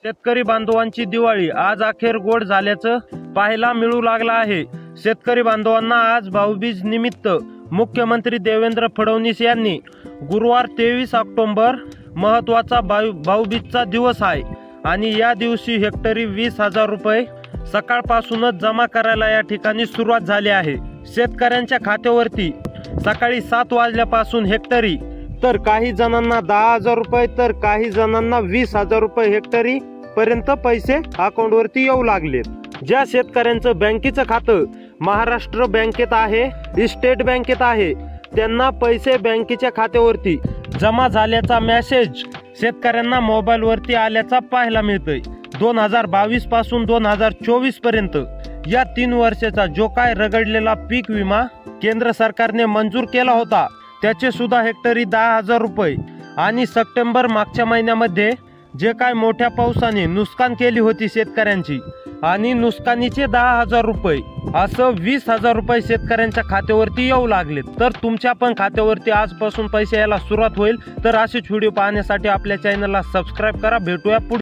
शेतकरी बांधवांची दिवाळी आज अखेर गोड झाल्याचं पाहायला मिळू लागलं आहे। शेतकरी बांधवांना आज भाऊबीज निमित्त मुख्यमंत्री देवेंद्र फडणवीस यांनी गुरुवार 23 ऑक्टोबर महत्त्वाचा भाऊबीजचा दिवस आहे आणि या दिवशी हेक्टरी 20,000 रुपये सकाळपासूनच जमा करायला या ठिकाणी सुरुवात झाली आहे। शेतकऱ्यांच्या खात्यावरती सकाळी 7 वाजल्यापासून हेक्टरी तर काही जणांना 10,000 रुपये तर काही जणांना 20,000 रुपये हेक्टरी पर्यंत पैसे अकाउंटवरती येऊ लागलेत। ज्या शेतकऱ्यांचं बँकेचं खातं महाराष्ट्र बँकेत आहे, स्टेट बँकेत आहे, त्यांना पैसे बँकेच्या खात्यावरती जमा झाल्याचा मेसेज शेतकऱ्यांना मोबाईलवरती आल्याचा पाहायला मिळतोय। 2022 पासून 2024 पर्यंत या 3 वर्षाचा जो काय रगडलेला पीक विमा केंद्र सरकारने मंजूर केला होता त्याचे सुद्धा हेक्टरी 10,000 रुपये आणि सप्टेंबर मागच्या महिन्यामध्ये जे काय मोठ्या पावसाने नुकसान केली होती शेतकऱ्यांची आणि नुकसानीचे 10,000 रुपये असं 20,000 रुपये शेतकऱ्यांच्या खात्यावरती येऊ लागलेत। तर तुमच्या पण खात्यावरती आजपासून पैसे यायला सुरुवात होईल। तर असेच व्हिडिओ पाहण्यासाठी आपल्या चॅनलला सबस्क्राईब करा। भेटूया पुढे।